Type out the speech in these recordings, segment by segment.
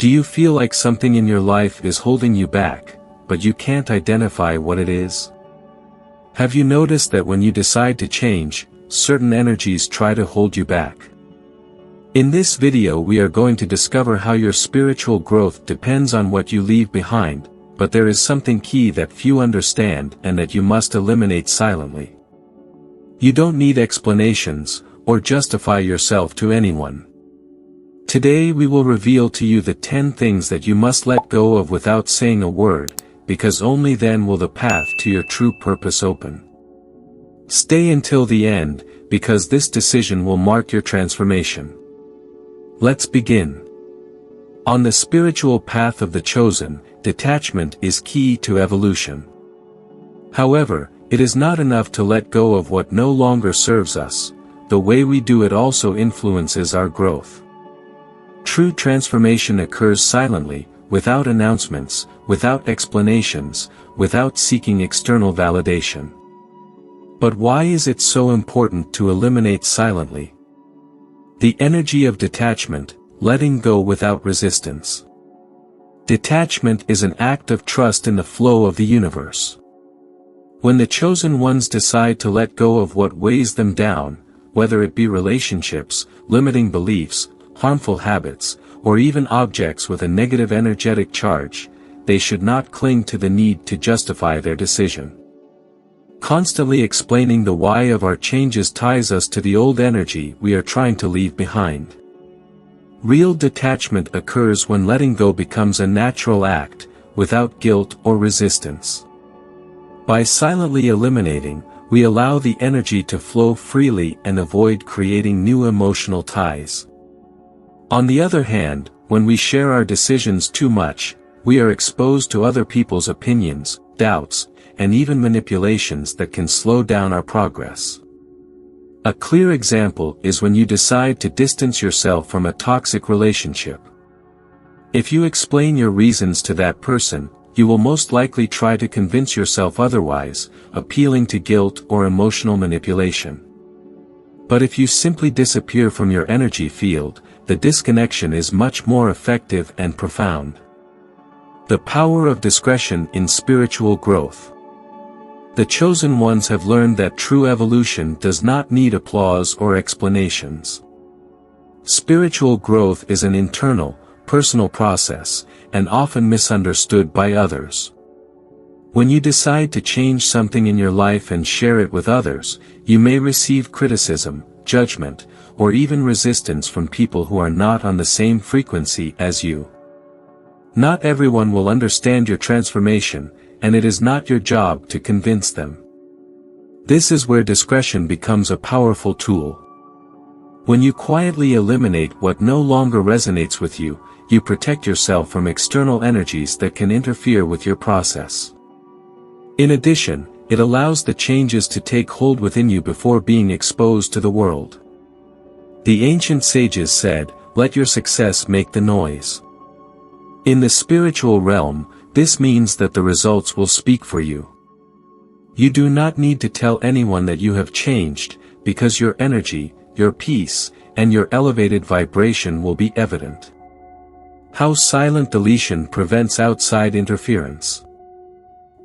Do you feel like something in your life is holding you back, but you can't identify what it is? Have you noticed that when you decide to change, certain energies try to hold you back? In this video we are going to discover how your spiritual growth depends on what you leave behind, but there is something key that few understand and that you must eliminate silently. You don't need explanations, or justify yourself to anyone. Today we will reveal to you the 10 things that you must let go of without saying a word, because only then will the path to your true purpose open. Stay until the end, because this decision will mark your transformation. Let's begin. On the spiritual path of the chosen, detachment is key to evolution. However, it is not enough to let go of what no longer serves us. The way we do it also influences our growth. True transformation occurs silently, without announcements, without explanations, without seeking external validation. But why is it so important to eliminate silently? The energy of detachment, letting go without resistance. Detachment is an act of trust in the flow of the universe. When the chosen ones decide to let go of what weighs them down, whether it be relationships, limiting beliefs, harmful habits, or even objects with a negative energetic charge, they should not cling to the need to justify their decision. Constantly explaining the why of our changes ties us to the old energy we are trying to leave behind. Real detachment occurs when letting go becomes a natural act, without guilt or resistance. By silently eliminating, we allow the energy to flow freely and avoid creating new emotional ties. On the other hand, when we share our decisions too much, we are exposed to other people's opinions, doubts, and even manipulations that can slow down our progress. A clear example is when you decide to distance yourself from a toxic relationship. If you explain your reasons to that person, you will most likely try to convince yourself otherwise, appealing to guilt or emotional manipulation. But if you simply disappear from your energy field, the disconnection is much more effective and profound. The power of discretion in spiritual growth. The chosen ones have learned that true evolution does not need applause or explanations. Spiritual growth is an internal, personal process, and often misunderstood by others. When you decide to change something in your life and share it with others, you may receive criticism, judgment, or even resistance from people who are not on the same frequency as you. Not everyone will understand your transformation, and it is not your job to convince them. This is where discretion becomes a powerful tool. When you quietly eliminate what no longer resonates with you, you protect yourself from external energies that can interfere with your process. In addition, it allows the changes to take hold within you before being exposed to the world. The ancient sages said, "Let your success make the noise." In the spiritual realm, this means that the results will speak for you. You do not need to tell anyone that you have changed, because your energy, your peace, and your elevated vibration will be evident. How silent deletion prevents outside interference.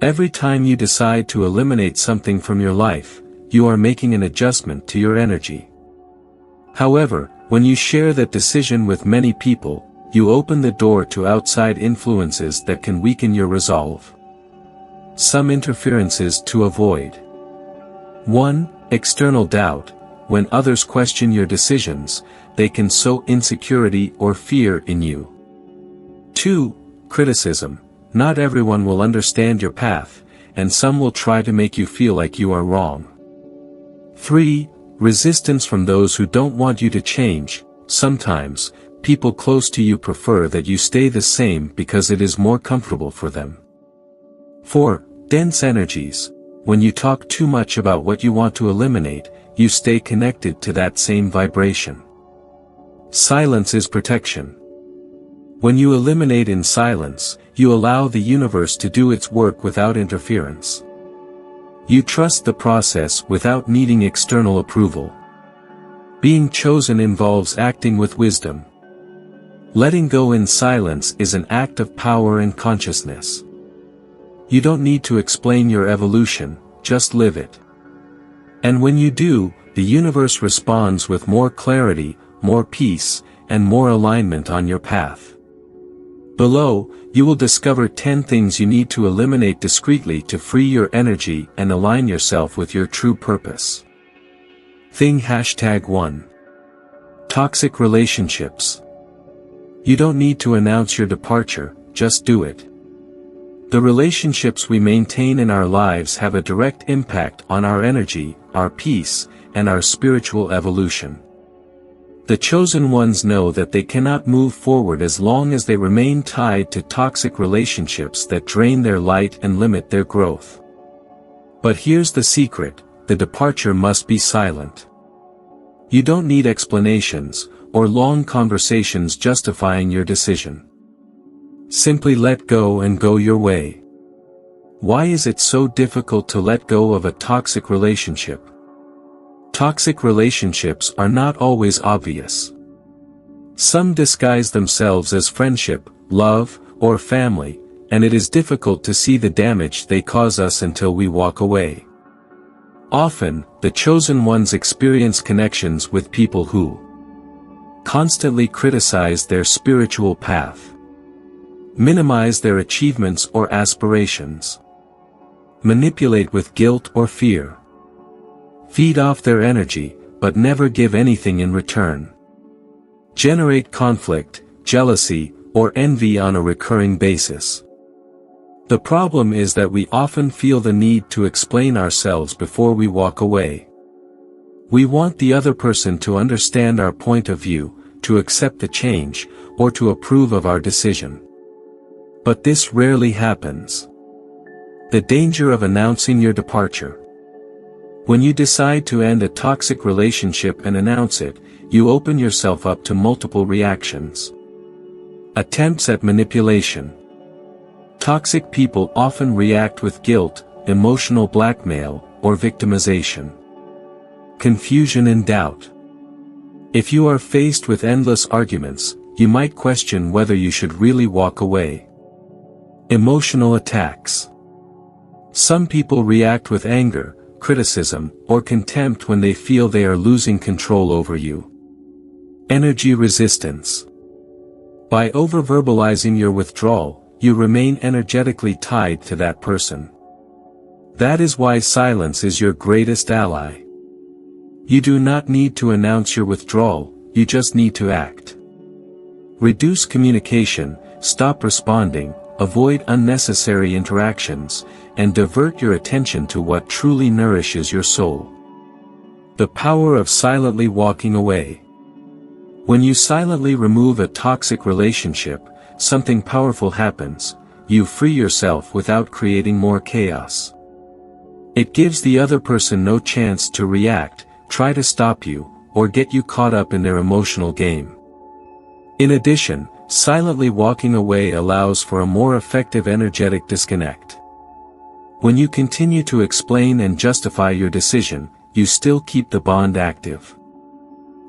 Every time you decide to eliminate something from your life, you are making an adjustment to your energy. However, when you share that decision with many people, you open the door to outside influences that can weaken your resolve. Some interferences to avoid. 1. External doubt. When others question your decisions, they can sow insecurity or fear in you. 2. Criticism. Not everyone will understand your path, and some will try to make you feel like you are wrong. 3. Resistance from those who don't want you to change. Sometimes, people close to you prefer that you stay the same because it is more comfortable for them. 4. Dense energies. When you talk too much about what you want to eliminate, you stay connected to that same vibration. Silence is protection. When you eliminate in silence, you allow the universe to do its work without interference. You trust the process without needing external approval. Being chosen involves acting with wisdom. Letting go in silence is an act of power and consciousness. You don't need to explain your evolution, just live it. And when you do, the universe responds with more clarity, more peace, and more alignment on your path. Below, you will discover 10 things you need to eliminate discreetly to free your energy and align yourself with your true purpose. Thing #1. Toxic relationships. You don't need to announce your departure, just do it. The relationships we maintain in our lives have a direct impact on our energy, our peace, and our spiritual evolution. The chosen ones know that they cannot move forward as long as they remain tied to toxic relationships that drain their light and limit their growth. But here's the secret: the departure must be silent. You don't need explanations, or long conversations justifying your decision. Simply let go and go your way. Why is it so difficult to let go of a toxic relationship? Toxic relationships are not always obvious. Some disguise themselves as friendship, love, or family, and it is difficult to see the damage they cause us until we walk away. Often, the chosen ones experience connections with people who constantly criticize their spiritual path, minimize their achievements or aspirations, manipulate with guilt or fear, feed off their energy, but never give anything in return, generate conflict, jealousy, or envy on a recurring basis. The problem is that we often feel the need to explain ourselves before we walk away. We want the other person to understand our point of view, to accept the change, or to approve of our decision. But this rarely happens. The danger of announcing your departure. When you decide to end a toxic relationship and announce it, you open yourself up to multiple reactions. Attempts at manipulation. Toxic people often react with guilt, emotional blackmail, or victimization. Confusion and doubt. If you are faced with endless arguments, you might question whether you should really walk away. Emotional attacks. Some people react with anger, criticism, or contempt when they feel they are losing control over you. Energy resistance. By over-verbalizing your withdrawal, you remain energetically tied to that person. That is why silence is your greatest ally. You do not need to announce your withdrawal, you just need to act. Reduce communication, stop responding, avoid unnecessary interactions, and divert your attention to what truly nourishes your soul. The power of silently walking away. When you silently remove a toxic relationship, something powerful happens: you free yourself without creating more chaos. It gives the other person no chance to react, try to stop you, or get you caught up in their emotional game. In addition, silently walking away allows for a more effective energetic disconnect. When you continue to explain and justify your decision, you still keep the bond active.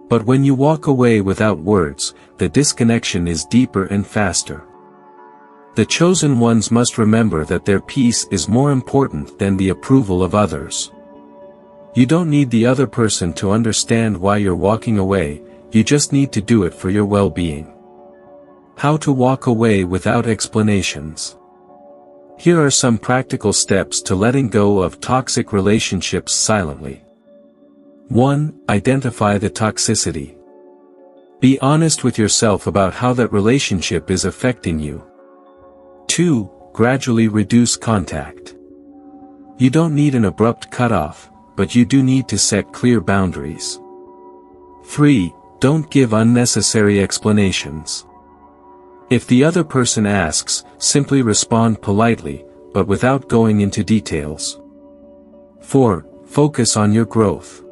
But when you walk away without words, the disconnection is deeper and faster. The chosen ones must remember that their peace is more important than the approval of others. You don't need the other person to understand why you're walking away, you just need to do it for your well-being. How to walk away without explanations. Here are some practical steps to letting go of toxic relationships silently. 1. Identify the toxicity. Be honest with yourself about how that relationship is affecting you. 2. Gradually reduce contact. You don't need an abrupt cutoff, but you do need to set clear boundaries. 3. Don't give unnecessary explanations. If the other person asks, simply respond politely, but without going into details. 4. Focus on your growth.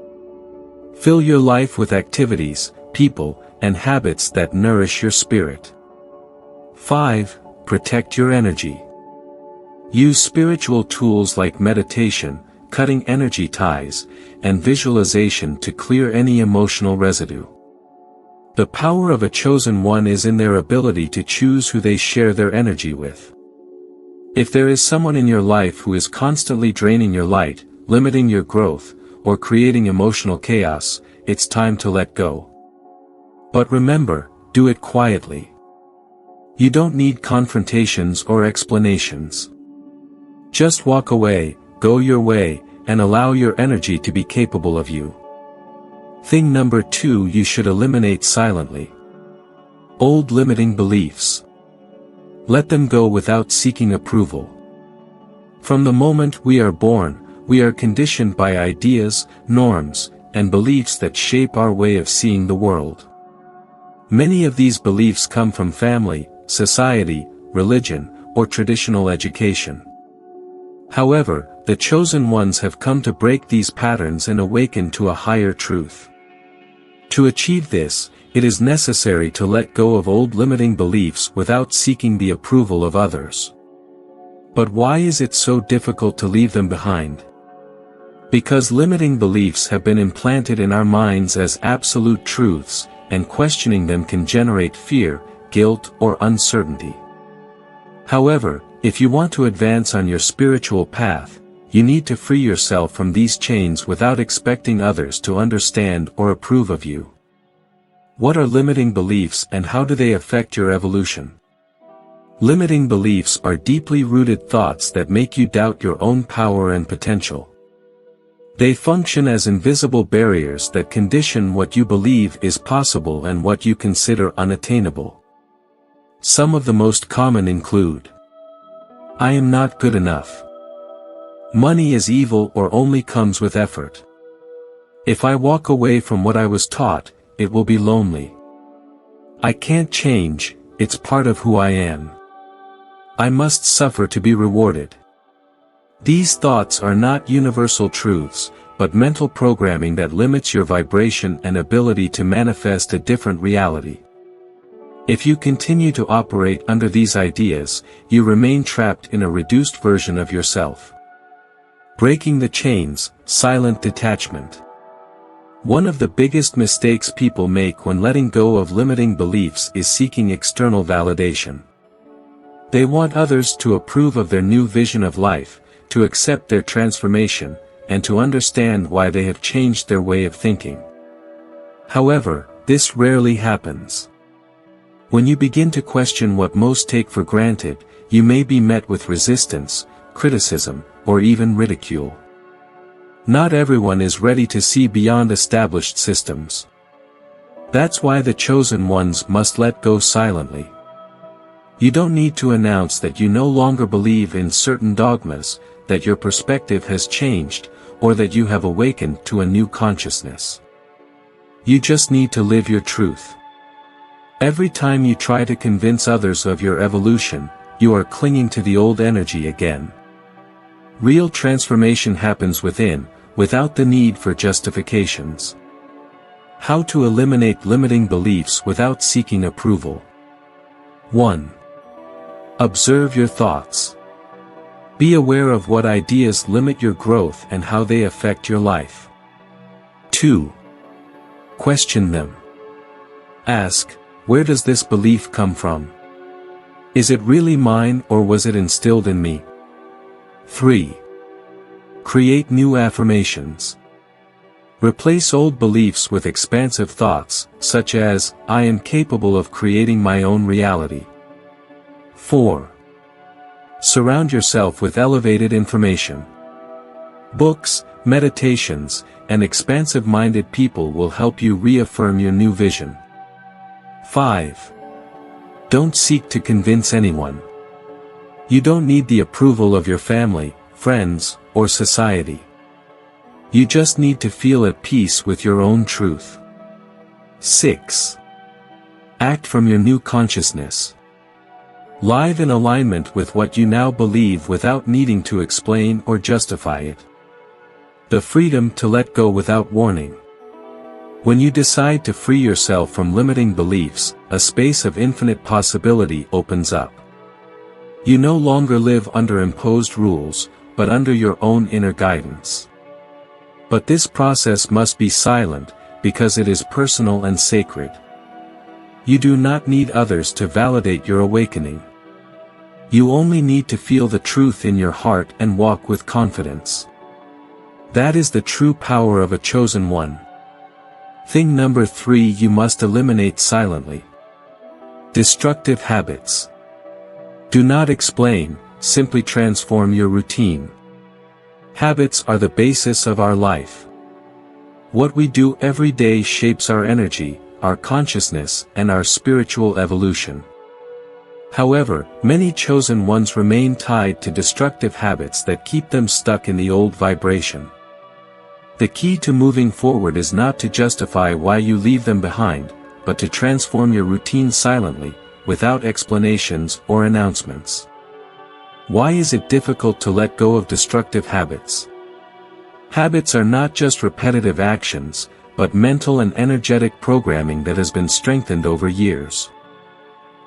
Fill your life with activities, people, and habits that nourish your spirit. 5. Protect your energy. Use spiritual tools like meditation, cutting energy ties, and visualization to clear any emotional residue. The power of a chosen one is in their ability to choose who they share their energy with. If there is someone in your life who is constantly draining your light, limiting your growth, or creating emotional chaos, it's time to let go. But remember, do it quietly. You don't need confrontations or explanations. Just walk away, go your way, and allow your energy to be capable of you. Thing number 2 you should eliminate silently. Old limiting beliefs. Let them go without seeking approval. From the moment we are born, we are conditioned by ideas, norms, and beliefs that shape our way of seeing the world. Many of these beliefs come from family, society, religion, or traditional education. However, the chosen ones have come to break these patterns and awaken to a higher truth. To achieve this, it is necessary to let go of old limiting beliefs without seeking the approval of others. But why is it so difficult to leave them behind? Because limiting beliefs have been implanted in our minds as absolute truths, and questioning them can generate fear, guilt, or uncertainty. However, if you want to advance on your spiritual path, you need to free yourself from these chains without expecting others to understand or approve of you. What are limiting beliefs and how do they affect your evolution? Limiting beliefs are deeply rooted thoughts that make you doubt your own power and potential. They function as invisible barriers that condition what you believe is possible and what you consider unattainable. Some of the most common include: I am not good enough. Money is evil or only comes with effort. If I walk away from what I was taught, it will be lonely. I can't change, it's part of who I am. I must suffer to be rewarded. These thoughts are not universal truths, but mental programming that limits your vibration and ability to manifest a different reality. If you continue to operate under these ideas, you remain trapped in a reduced version of yourself. Breaking the chains, silent detachment. One of the biggest mistakes people make when letting go of limiting beliefs is seeking external validation. They want others to approve of their new vision of life, to accept their transformation, and to understand why they have changed their way of thinking. However, this rarely happens. When you begin to question what most take for granted, you may be met with resistance, criticism, or even ridicule. Not everyone is ready to see beyond established systems. That's why the chosen ones must let go silently. You don't need to announce that you no longer believe in certain dogmas, that your perspective has changed, or that you have awakened to a new consciousness. You just need to live your truth. Every time you try to convince others of your evolution, you are clinging to the old energy again. Real transformation happens within, without the need for justifications. How to eliminate limiting beliefs without seeking approval. 1. Observe your thoughts. Be aware of what ideas limit your growth and how they affect your life. 2. Question them. Ask, where does this belief come from? Is it really mine or was it instilled in me? 3. Create new affirmations. Replace old beliefs with expansive thoughts, such as, I am capable of creating my own reality. 4. Surround yourself with elevated information. Books, meditations, and expansive-minded people will help you reaffirm your new vision. 5. Don't seek to convince anyone. You don't need the approval of your family, friends, or society. You just need to feel at peace with your own truth. 6. Act from your new consciousness. Live in alignment with what you now believe without needing to explain or justify it. The freedom to let go without warning. When you decide to free yourself from limiting beliefs, a space of infinite possibility opens up. You no longer live under imposed rules, but under your own inner guidance. But this process must be silent, because it is personal and sacred. You do not need others to validate your awakening. You only need to feel the truth in your heart and walk with confidence. That is the true power of a chosen one. Thing number 3 you must eliminate silently. Destructive habits. Do not explain, simply transform your routine. Habits are the basis of our life. What we do every day shapes our energy, our consciousness, and our spiritual evolution. However, many chosen ones remain tied to destructive habits that keep them stuck in the old vibration. The key to moving forward is not to justify why you leave them behind, but to transform your routine silently, without explanations or announcements. Why is it difficult to let go of destructive habits? Habits are not just repetitive actions, but mental and energetic programming that has been strengthened over years.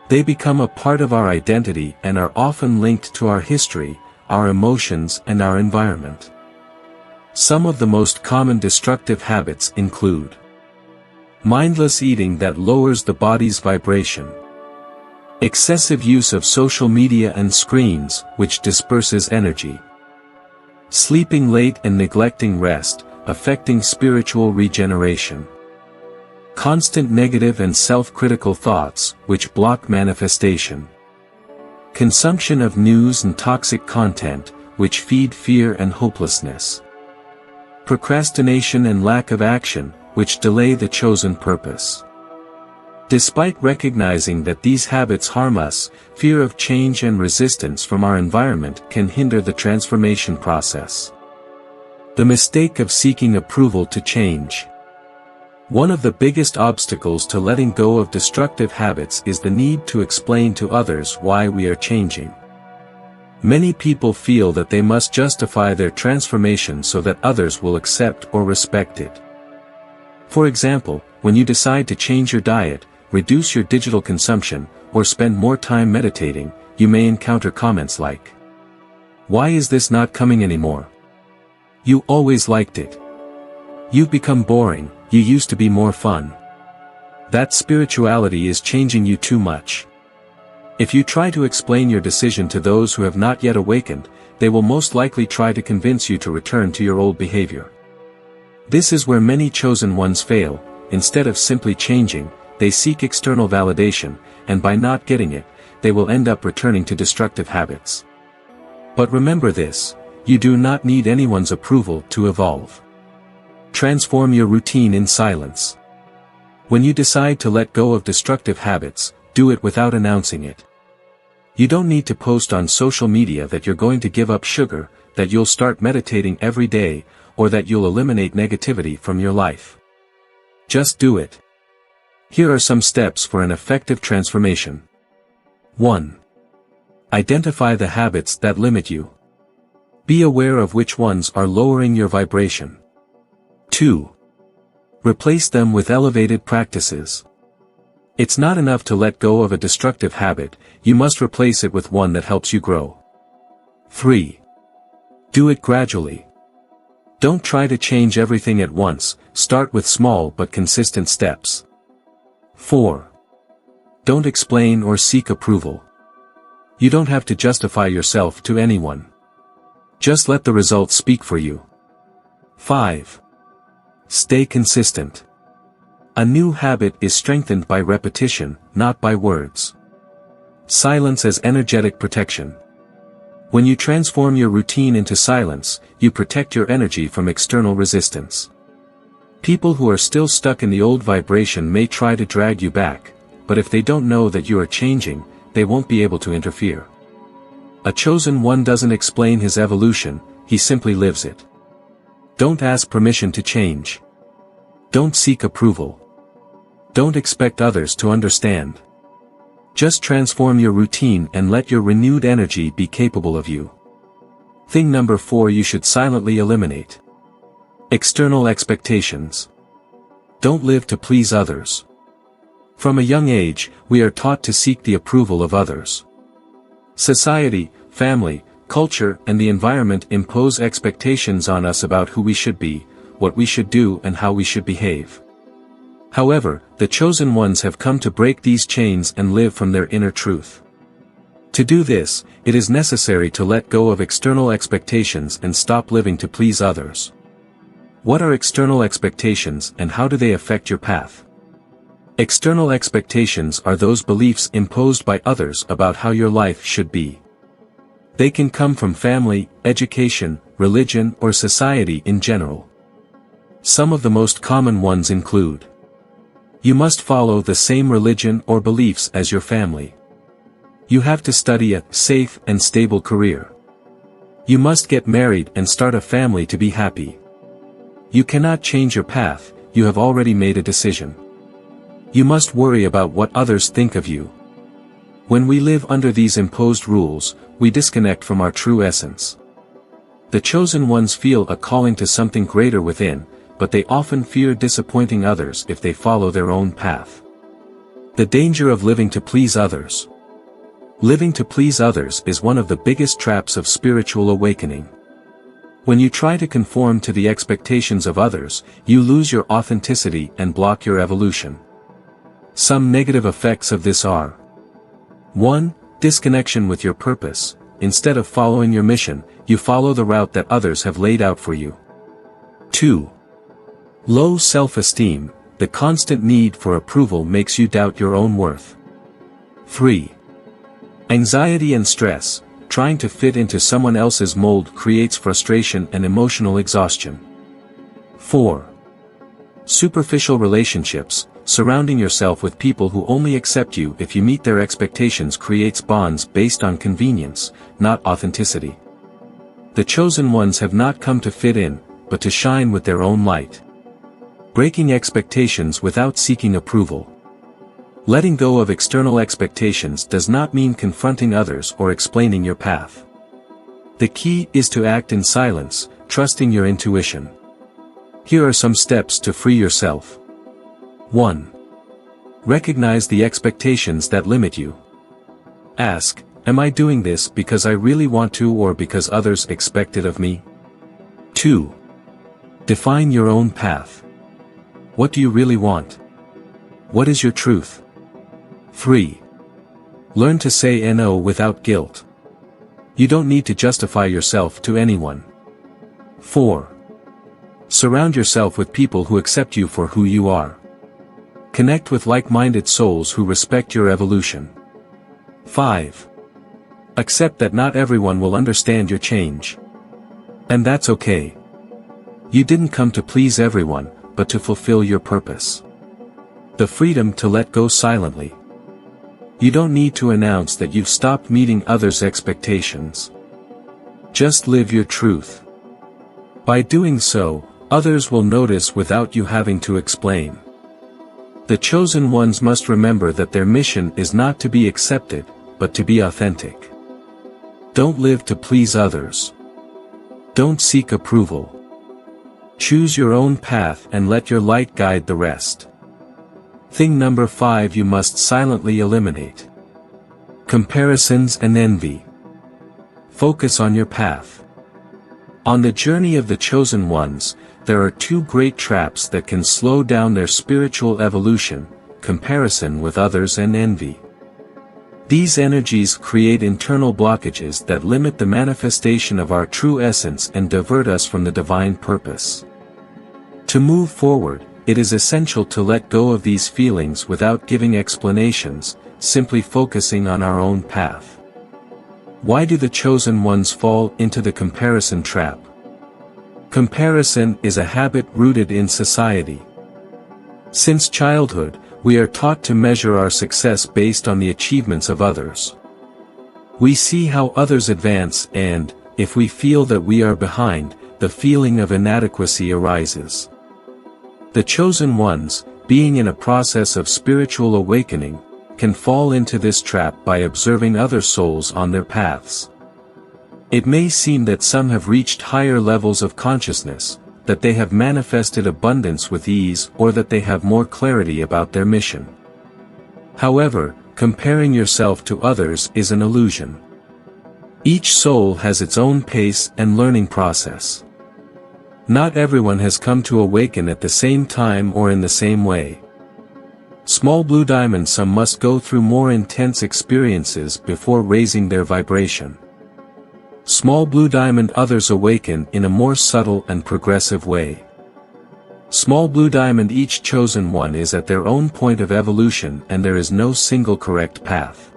They become a part of our identity and are often linked to our history, our emotions, and our environment. Some of the most common destructive habits include mindless eating that lowers the body's vibration, excessive use of social media and screens, which disperses energy, sleeping late and neglecting rest, affecting spiritual regeneration, constant negative and self-critical thoughts, which block manifestation, consumption of news and toxic content, which feed fear and hopelessness, procrastination and lack of action, which delay the chosen purpose. Despite recognizing that these habits harm us, fear of change and resistance from our environment can hinder the transformation process. The mistake of seeking approval to change. One of the biggest obstacles to letting go of destructive habits is the need to explain to others why we are changing. Many people feel that they must justify their transformation so that others will accept or respect it. For example, when you decide to change your diet, reduce your digital consumption, or spend more time meditating, you may encounter comments like, "Why is this not coming anymore? You always liked it. You've become boring, you used to be more fun. That spirituality is changing you too much." If you try to explain your decision to those who have not yet awakened, they will most likely try to convince you to return to your old behavior. This is where many chosen ones fail. Instead of simply changing, they seek external validation, and by not getting it, they will end up returning to destructive habits. But remember this, you do not need anyone's approval to evolve. Transform your routine in silence. When you decide to let go of destructive habits, do it without announcing it. You don't need to post on social media that you're going to give up sugar, that you'll start meditating every day, or that you'll eliminate negativity from your life. Just do it. Here are some steps for an effective transformation. 1. Identify the habits that limit you. Be aware of which ones are lowering your vibration. 2. Replace them with elevated practices. It's not enough to let go of a destructive habit, you must replace it with one that helps you grow. 3. Do it gradually. Don't try to change everything at once, start with small but consistent steps. 4. Don't explain or seek approval. You don't have to justify yourself to anyone. Just let the results speak for you. 5. Stay consistent. A new habit is strengthened by repetition, not by words. Silence as energetic protection. When you transform your routine into silence, you protect your energy from external resistance. People who are still stuck in the old vibration may try to drag you back, but if they don't know that you are changing, they won't be able to interfere. A chosen one doesn't explain his evolution, he simply lives it. Don't ask permission to change. Don't seek approval. Don't expect others to understand. Just transform your routine and let your renewed energy be capable of you. Thing number 4 you should silently eliminate. External expectations. Don't live to please others. From a young age, we are taught to seek the approval of others. Society, family, culture, and the environment impose expectations on us about who we should be, what we should do, and how we should behave. However, the chosen ones have come to break these chains and live from their inner truth. To do this, it is necessary to let go of external expectations and stop living to please others. What are external expectations and how do they affect your path? External expectations are those beliefs imposed by others about how your life should be. They can come from family, education, religion, or society in general. Some of the most common ones include: you must follow the same religion or beliefs as your family. You have to study a safe and stable career. You must get married and start a family to be happy. You cannot change your path, you have already made a decision. You must worry about what others think of you. When we live under these imposed rules, we disconnect from our true essence. The chosen ones feel a calling to something greater within, but they often fear disappointing others if they follow their own path. The danger of living to please others. Living to please others is one of the biggest traps of spiritual awakening. When you try to conform to the expectations of others, you lose your authenticity and block your evolution. Some negative effects of this are: 1. Disconnection with your purpose. Instead of following your mission, you follow the route that others have laid out for you. 2. Low self-esteem. The constant need for approval makes you doubt your own worth. 3. Anxiety and stress. Trying to fit into someone else's mold creates frustration and emotional exhaustion. 4. Superficial relationships. Surrounding yourself with people who only accept you if you meet their expectations creates bonds based on convenience, not authenticity. The chosen ones have not come to fit in, but to shine with their own light. Breaking expectations without seeking approval. Letting go of external expectations does not mean confronting others or explaining your path. The key is to act in silence, trusting your intuition. Here are some steps to free yourself. 1. Recognize the expectations that limit you. Ask, am I doing this because I really want to or because others expect it of me? 2. Define your own path. What do you really want? What is your truth? 3. Learn to say no without guilt. You don't need to justify yourself to anyone. 4. Surround yourself with people who accept you for who you are. Connect with like-minded souls who respect your evolution. 5. Accept that not everyone will understand your change. And that's okay. You didn't come to please everyone, but to fulfill your purpose. The freedom to let go silently. You don't need to announce that you've stopped meeting others' expectations. Just live your truth. By doing so, others will notice without you having to explain. The chosen ones must remember that their mission is not to be accepted, but to be authentic. Don't live to please others. Don't seek approval. Choose your own path and let your light guide the rest. Thing number 5 you must silently eliminate. Comparisons and envy. Focus on your path. On the journey of the chosen ones, there are 2 great traps that can slow down their spiritual evolution: comparison with others and envy. These energies create internal blockages that limit the manifestation of our true essence and divert us from the divine purpose. To move forward, it is essential to let go of these feelings without giving explanations, simply focusing on our own path. Why do the chosen ones fall into the comparison trap? Comparison is a habit rooted in society. Since childhood, we are taught to measure our success based on the achievements of others. We see how others advance and, if we feel that we are behind, the feeling of inadequacy arises. The chosen ones, being in a process of spiritual awakening, can fall into this trap by observing other souls on their paths. It may seem that some have reached higher levels of consciousness, that they have manifested abundance with ease, or that they have more clarity about their mission. However, comparing yourself to others is an illusion. Each soul has its own pace and learning process. Not everyone has come to awaken at the same time or in the same way. Small blue diamond some must go through more intense experiences before raising their vibration. Small blue diamond others awaken in a more subtle and progressive way. Small blue diamond each chosen one is at their own point of evolution and there is no single correct path.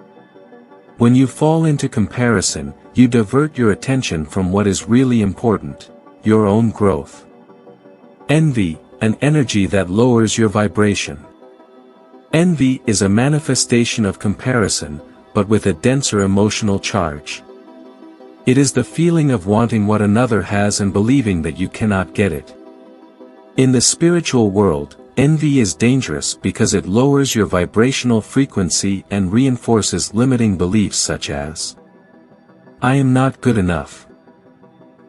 When you fall into comparison, you divert your attention from what is really important, your own growth. Envy, an energy that lowers your vibration. Envy is a manifestation of comparison, but with a denser emotional charge. It is the feeling of wanting what another has and believing that you cannot get it. In the spiritual world, envy is dangerous because it lowers your vibrational frequency and reinforces limiting beliefs such as, "I am not good enough.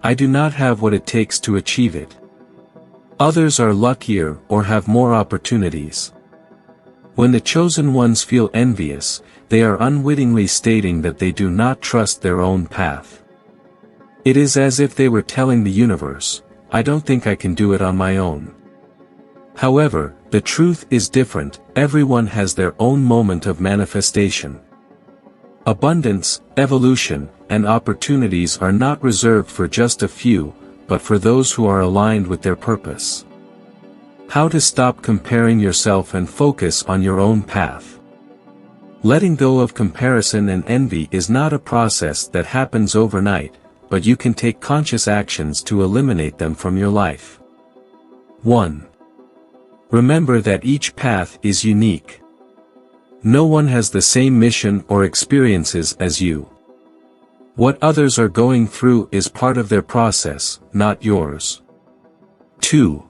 I do not have what it takes to achieve it. Others are luckier or have more opportunities." When the chosen ones feel envious, they are unwittingly stating that they do not trust their own path. It is as if they were telling the universe, "I don't think I can do it on my own." However, the truth is different, everyone has their own moment of manifestation. Abundance, evolution, and opportunities are not reserved for just a few, but for those who are aligned with their purpose. How to stop comparing yourself and focus on your own path. Letting go of comparison and envy is not a process that happens overnight, but you can take conscious actions to eliminate them from your life. 1. Remember that each path is unique. No one has the same mission or experiences as you. What others are going through is part of their process, not yours. 2.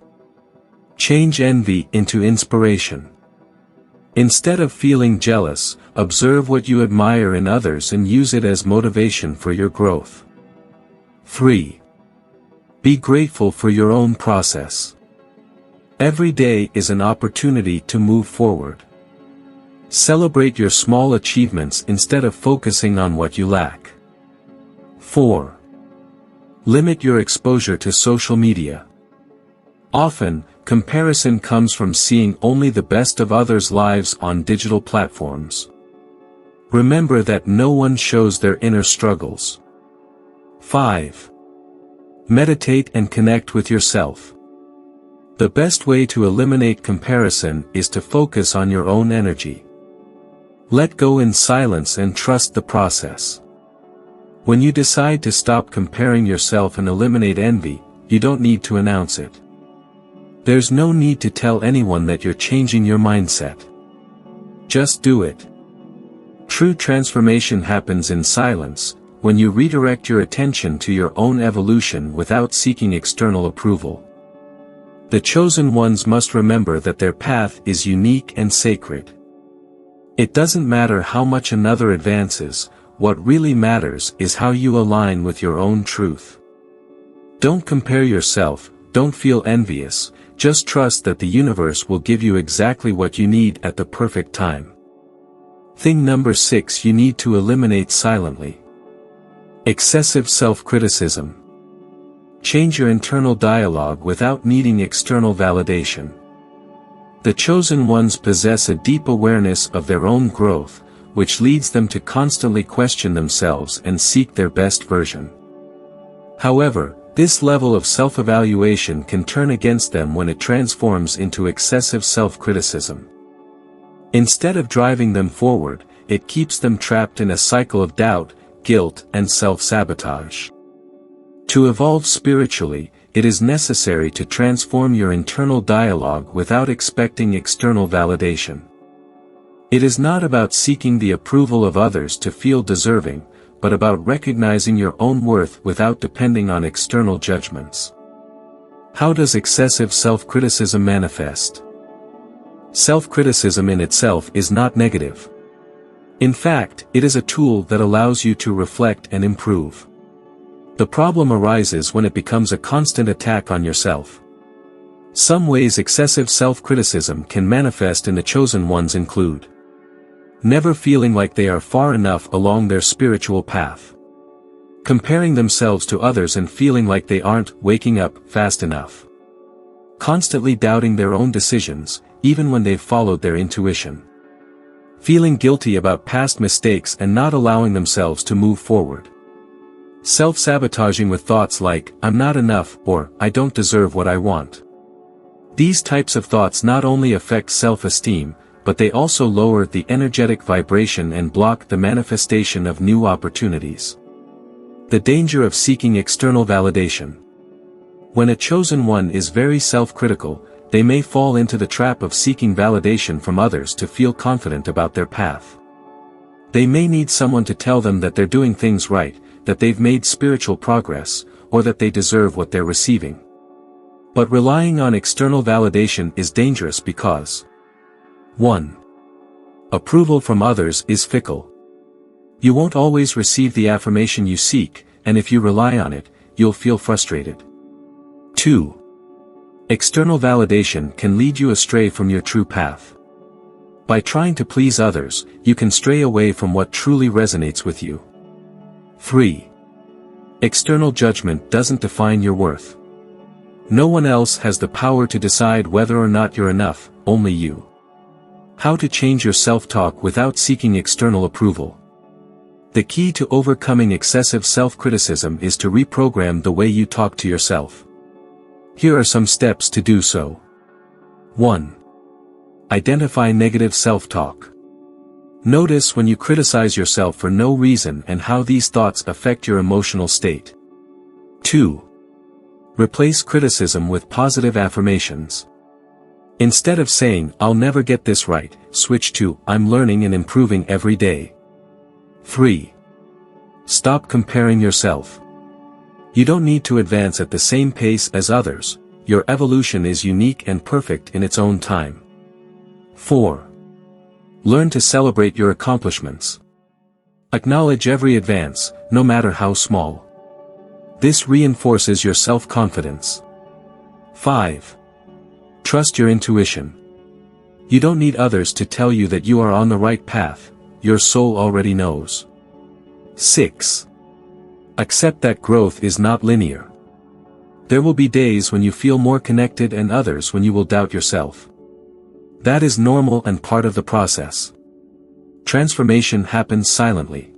Change envy into inspiration. Instead of feeling jealous, observe what you admire in others and use it as motivation for your growth. 3. Be grateful for your own process. Every day is an opportunity to move forward. Celebrate your small achievements instead of focusing on what you lack. 4. Limit your exposure to social media. Often, comparison comes from seeing only the best of others' lives on digital platforms. Remember that no one shows their inner struggles. 5. Meditate and connect with yourself. The best way to eliminate comparison is to focus on your own energy. Let go in silence and trust the process. When you decide to stop comparing yourself and eliminate envy, you don't need to announce it. There's no need to tell anyone that you're changing your mindset. Just do it. True transformation happens in silence, when you redirect your attention to your own evolution without seeking external approval. The chosen ones must remember that their path is unique and sacred. It doesn't matter how much another advances, what really matters is how you align with your own truth. Don't compare yourself, don't feel envious, just trust that the universe will give you exactly what you need at the perfect time. Thing number 6 you need to eliminate silently. Excessive self-criticism. Change your internal dialogue without needing external validation. The chosen ones possess a deep awareness of their own growth, which leads them to constantly question themselves and seek their best version. However, this level of self-evaluation can turn against them when it transforms into excessive self-criticism. Instead of driving them forward, it keeps them trapped in a cycle of doubt, guilt, and self-sabotage. To evolve spiritually, it is necessary to transform your internal dialogue without expecting external validation. It is not about seeking the approval of others to feel deserving, but about recognizing your own worth without depending on external judgments. How does excessive self-criticism manifest? Self-criticism in itself is not negative. In fact, it is a tool that allows you to reflect and improve. The problem arises when it becomes a constant attack on yourself. Some ways excessive self-criticism can manifest in the chosen ones include: never feeling like they are far enough along their spiritual path. Comparing themselves to others and feeling like they aren't waking up fast enough. constantly doubting their own decisions, even when they've followed their intuition. Feeling guilty about past mistakes and not allowing themselves to move forward. Self-sabotaging with thoughts like, I'm not enough, or, I don't deserve what I want. These types of thoughts not only affect self-esteem, but they also lower the energetic vibration and block the manifestation of new opportunities. The danger of seeking external validation. When a chosen one is very self-critical, they may fall into the trap of seeking validation from others to feel confident about their path. They may need someone to tell them that they're doing things right, that they've made spiritual progress, or that they deserve what they're receiving. But relying on external validation is dangerous because 1. Approval from others is fickle. You won't always receive the affirmation you seek, and if you rely on it, you'll feel frustrated. 2. External validation can lead you astray from your true path. By trying to please others, you can stray away from what truly resonates with you. 3. External judgment doesn't define your worth. No one else has the power to decide whether or not you're enough, only you. How to change your self-talk without seeking external approval. The key to overcoming excessive self-criticism is to reprogram the way you talk to yourself. Here are some steps to do so. 1. Identify negative self-talk. Notice when you criticize yourself for no reason and how these thoughts affect your emotional state. 2. Replace criticism with positive affirmations. Instead of saying, I'll never get this right, switch to, I'm learning and improving every day. 3. Stop comparing yourself. You don't need to advance at the same pace as others, your evolution is unique and perfect in its own time. 4. Learn to celebrate your accomplishments. Acknowledge every advance, no matter how small. This reinforces your self-confidence. 5. Trust your intuition. You don't need others to tell you that you are on the right path, your soul already knows. 6. Accept that growth is not linear. There will be days when you feel more connected and others when you will doubt yourself. That is normal and part of the process. Transformation happens silently.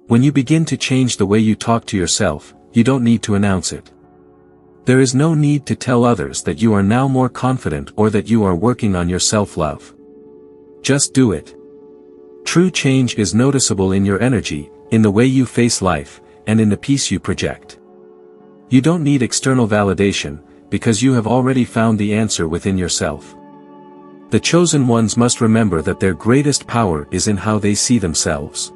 When you begin to change the way you talk to yourself, you don't need to announce it. There is no need to tell others that you are now more confident or that you are working on your self-love. Just do it. True change is noticeable in your energy, in the way you face life, and in the peace you project. You don't need external validation, because you have already found the answer within yourself. The chosen ones must remember that their greatest power is in how they see themselves.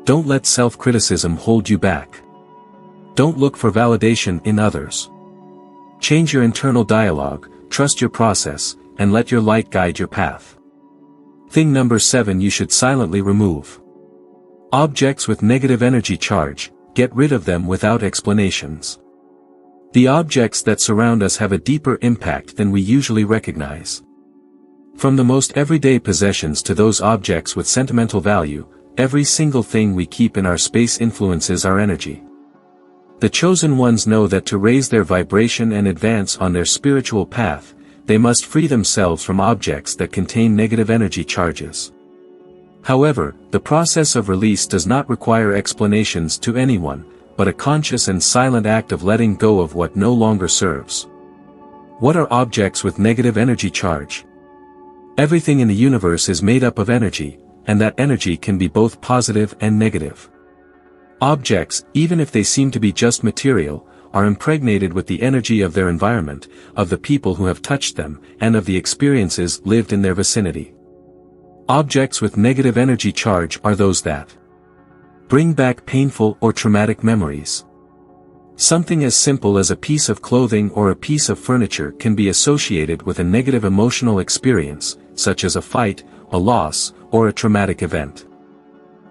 Don't let self-criticism hold you back. Don't look for validation in others. Change your internal dialogue, trust your process, and let your light guide your path. Thing number 7 you should silently remove. Objects with negative energy charge, get rid of them without explanations. The objects that surround us have a deeper impact than we usually recognize. From the most everyday possessions to those objects with sentimental value, every single thing we keep in our space influences our energy. The chosen ones know that to raise their vibration and advance on their spiritual path, they must free themselves from objects that contain negative energy charges. However, the process of release does not require explanations to anyone, but a conscious and silent act of letting go of what no longer serves. What are objects with negative energy charge? Everything in the universe is made up of energy, and that energy can be both positive and negative. Objects, even if they seem to be just material, are impregnated with the energy of their environment, of the people who have touched them, and of the experiences lived in their vicinity. Objects with negative energy charge are those that bring back painful or traumatic memories. Something as simple as a piece of clothing or a piece of furniture can be associated with a negative emotional experience, such as a fight, a loss, or a traumatic event.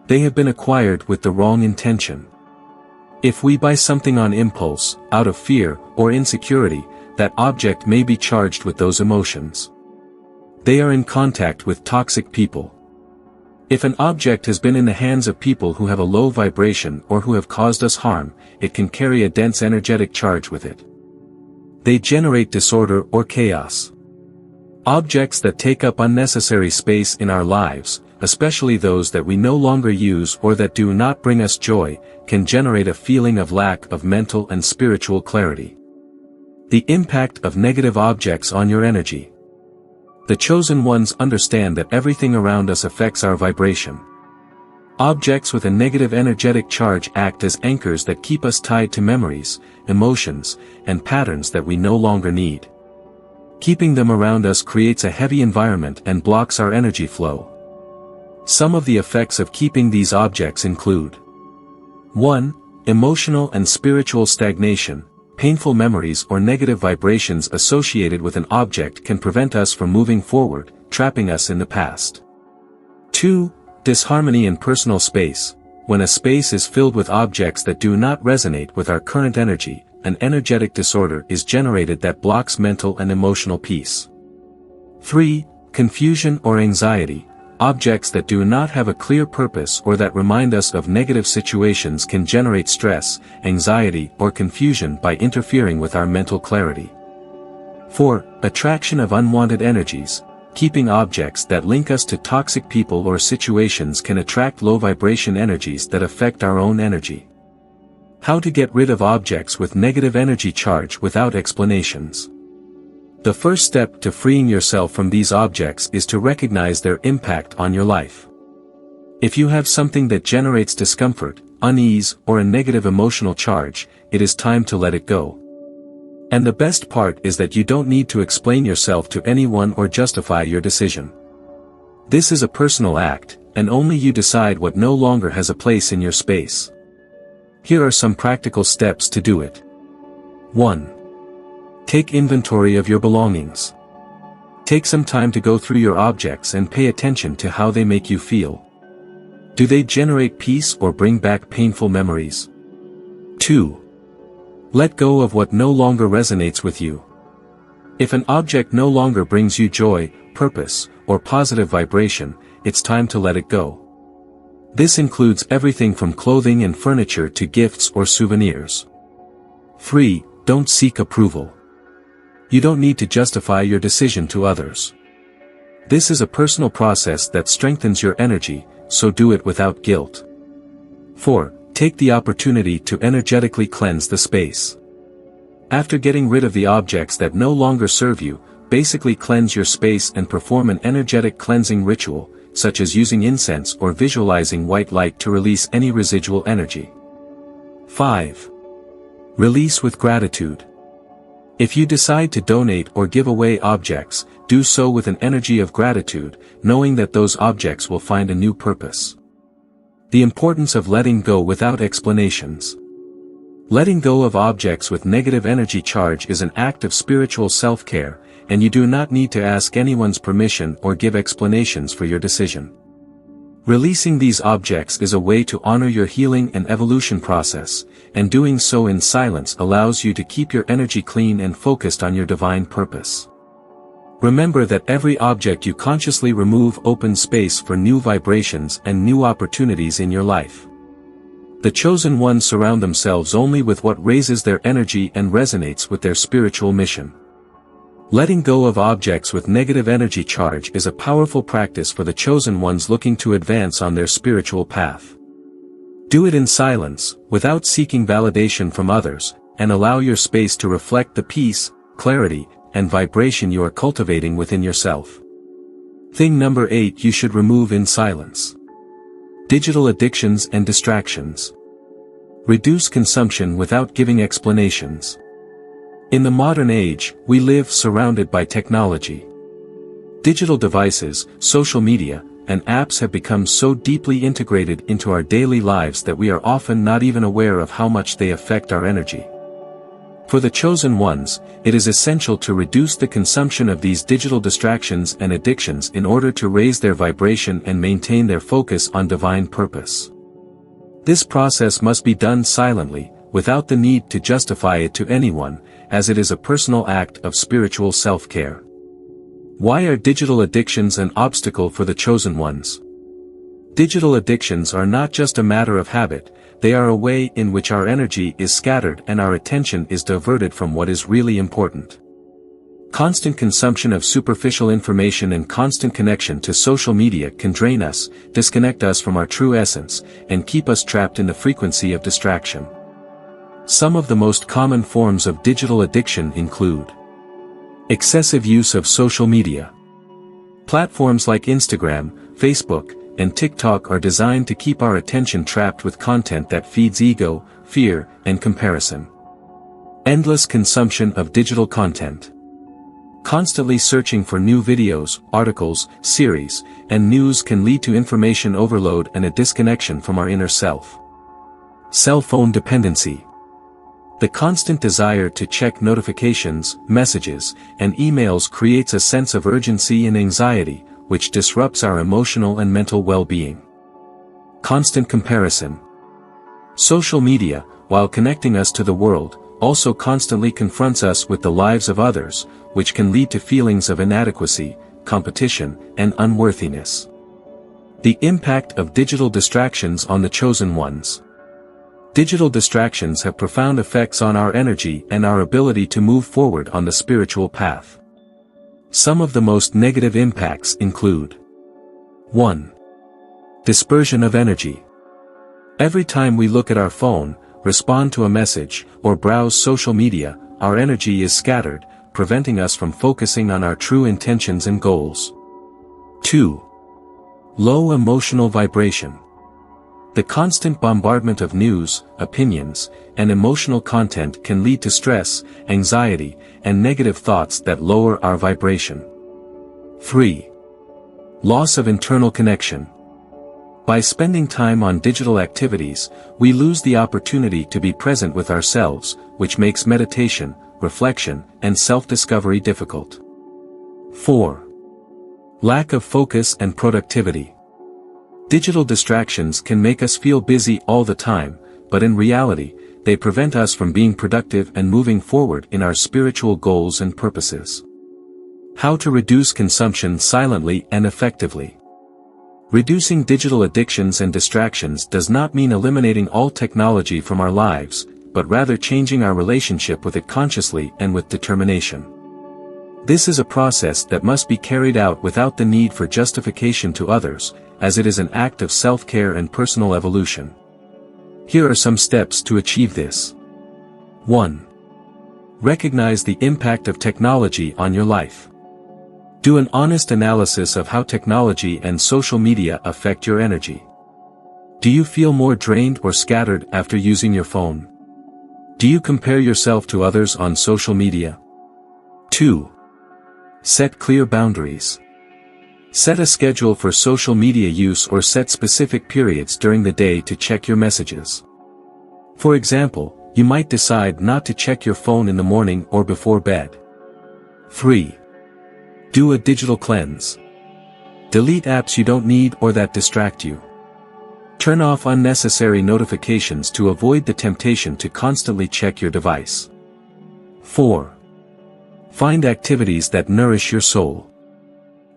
They have been acquired with the wrong intention. If we buy something on impulse, out of fear, or insecurity, that object may be charged with those emotions. They are in contact with toxic people. If an object has been in the hands of people who have a low vibration or who have caused us harm, it can carry a dense energetic charge with it. They generate disorder or chaos. Objects that take up unnecessary space in our lives, especially those that we no longer use or that do not bring us joy, can generate a feeling of lack of mental and spiritual clarity. The impact of negative objects on your energy. The chosen ones understand that everything around us affects our vibration. Objects with a negative energetic charge act as anchors that keep us tied to memories, emotions, and patterns that we no longer need. Keeping them around us creates a heavy environment and blocks our energy flow. Some of the effects of keeping these objects include: 1. Emotional and spiritual stagnation. Painful memories or negative vibrations associated with an object can prevent us from moving forward, trapping us in the past. 2. Disharmony in personal space. When a space is filled with objects that do not resonate with our current energy, an energetic disorder is generated that blocks mental and emotional peace. 3. Confusion or anxiety. Objects that do not have a clear purpose or that remind us of negative situations can generate stress, anxiety, or confusion by interfering with our mental clarity. 4. Attraction of unwanted energies. Keeping objects that link us to toxic people or situations can attract low-vibration energies that affect our own energy. How to get rid of objects with negative energy charge without explanations. The first step to freeing yourself from these objects is to recognize their impact on your life. If you have something that generates discomfort, unease, or a negative emotional charge, it is time to let it go. And the best part is that you don't need to explain yourself to anyone or justify your decision. This is a personal act, and only you decide what no longer has a place in your space. Here are some practical steps to do it. 1. Take inventory of your belongings. Take some time to go through your objects and pay attention to how they make you feel. Do they generate peace or bring back painful memories? 2. Let go of what no longer resonates with you. If an object no longer brings you joy, purpose, or positive vibration, it's time to let it go. This includes everything from clothing and furniture to gifts or souvenirs. 3. Don't seek approval. You don't need to justify your decision to others. This is a personal process that strengthens your energy, so do it without guilt. 4. Take the opportunity to energetically cleanse the space. After getting rid of the objects that no longer serve you, basically cleanse your space and perform an energetic cleansing ritual, such as using incense or visualizing white light to release any residual energy. 5. Release with gratitude. If you decide to donate or give away objects, do so with an energy of gratitude, knowing that those objects will find a new purpose. The importance of letting go without explanations. Letting go of objects with negative energy charge is an act of spiritual self-care, and you do not need to ask anyone's permission or give explanations for your decision. Releasing these objects is a way to honor your healing and evolution process, and doing so in silence allows you to keep your energy clean and focused on your divine purpose. Remember that every object you consciously remove opens space for new vibrations and new opportunities in your life. The chosen ones surround themselves only with what raises their energy and resonates with their spiritual mission. Letting go of objects with negative energy charge is a powerful practice for the chosen ones looking to advance on their spiritual path. Do it in silence, without seeking validation from others, and allow your space to reflect the peace, clarity, and vibration you are cultivating within yourself. Thing number 8 you should remove in silence. Digital addictions and distractions. Reduce consumption without giving explanations. In the modern age, we live surrounded by technology. Digital devices, social media, and apps have become so deeply integrated into our daily lives that we are often not even aware of how much they affect our energy. For the chosen ones, it is essential to reduce the consumption of these digital distractions and addictions in order to raise their vibration and maintain their focus on divine purpose. This process must be done silently, without the need to justify it to anyone, as it is a personal act of spiritual self-care. Why are digital addictions an obstacle for the chosen ones? Digital addictions are not just a matter of habit, they are a way in which our energy is scattered and our attention is diverted from what is really important. Constant consumption of superficial information and constant connection to social media can drain us, disconnect us from our true essence, and keep us trapped in the frequency of distraction. Some of the most common forms of digital addiction include excessive use of social media. Platforms like Instagram, Facebook, and TikTok are designed to keep our attention trapped with content that feeds ego, fear, and comparison. Endless consumption of digital content. Constantly searching for new videos, articles, series, and news can lead to information overload and a disconnection from our inner self. Cell phone dependency. The constant desire to check notifications, messages, and emails creates a sense of urgency and anxiety, which disrupts our emotional and mental well-being. Constant comparison. Social media, while connecting us to the world, also constantly confronts us with the lives of others, which can lead to feelings of inadequacy, competition, and unworthiness. The impact of digital distractions on the chosen ones. Digital distractions have profound effects on our energy and our ability to move forward on the spiritual path. Some of the most negative impacts include 1. Dispersion of energy. Every time we look at our phone, respond to a message, or browse social media, our energy is scattered, preventing us from focusing on our true intentions and goals. 2. Low emotional vibration. The constant bombardment of news, opinions, and emotional content can lead to stress, anxiety, and negative thoughts that lower our vibration. 3. Loss of internal connection. By spending time on digital activities, we lose the opportunity to be present with ourselves, which makes meditation, reflection, and self-discovery difficult. 4. Lack of focus and productivity. Digital distractions can make us feel busy all the time, but in reality, they prevent us from being productive and moving forward in our spiritual goals and purposes. How to reduce consumption silently and effectively. Reducing digital addictions and distractions does not mean eliminating all technology from our lives, but rather changing our relationship with it consciously and with determination. This is a process that must be carried out without the need for justification to others, as it is an act of self-care and personal evolution. Here are some steps to achieve this. 1. Recognize the impact of technology on your life. Do an honest analysis of how technology and social media affect your energy. Do you feel more drained or scattered after using your phone? Do you compare yourself to others on social media? 2. Set clear boundaries. Set a schedule for social media use or set specific periods during the day to check your messages. For example, you might decide not to check your phone in the morning or before bed. 3. Do a digital cleanse. Delete apps you don't need or that distract you. Turn off unnecessary notifications to avoid the temptation to constantly check your device. 4. Find activities that nourish your soul.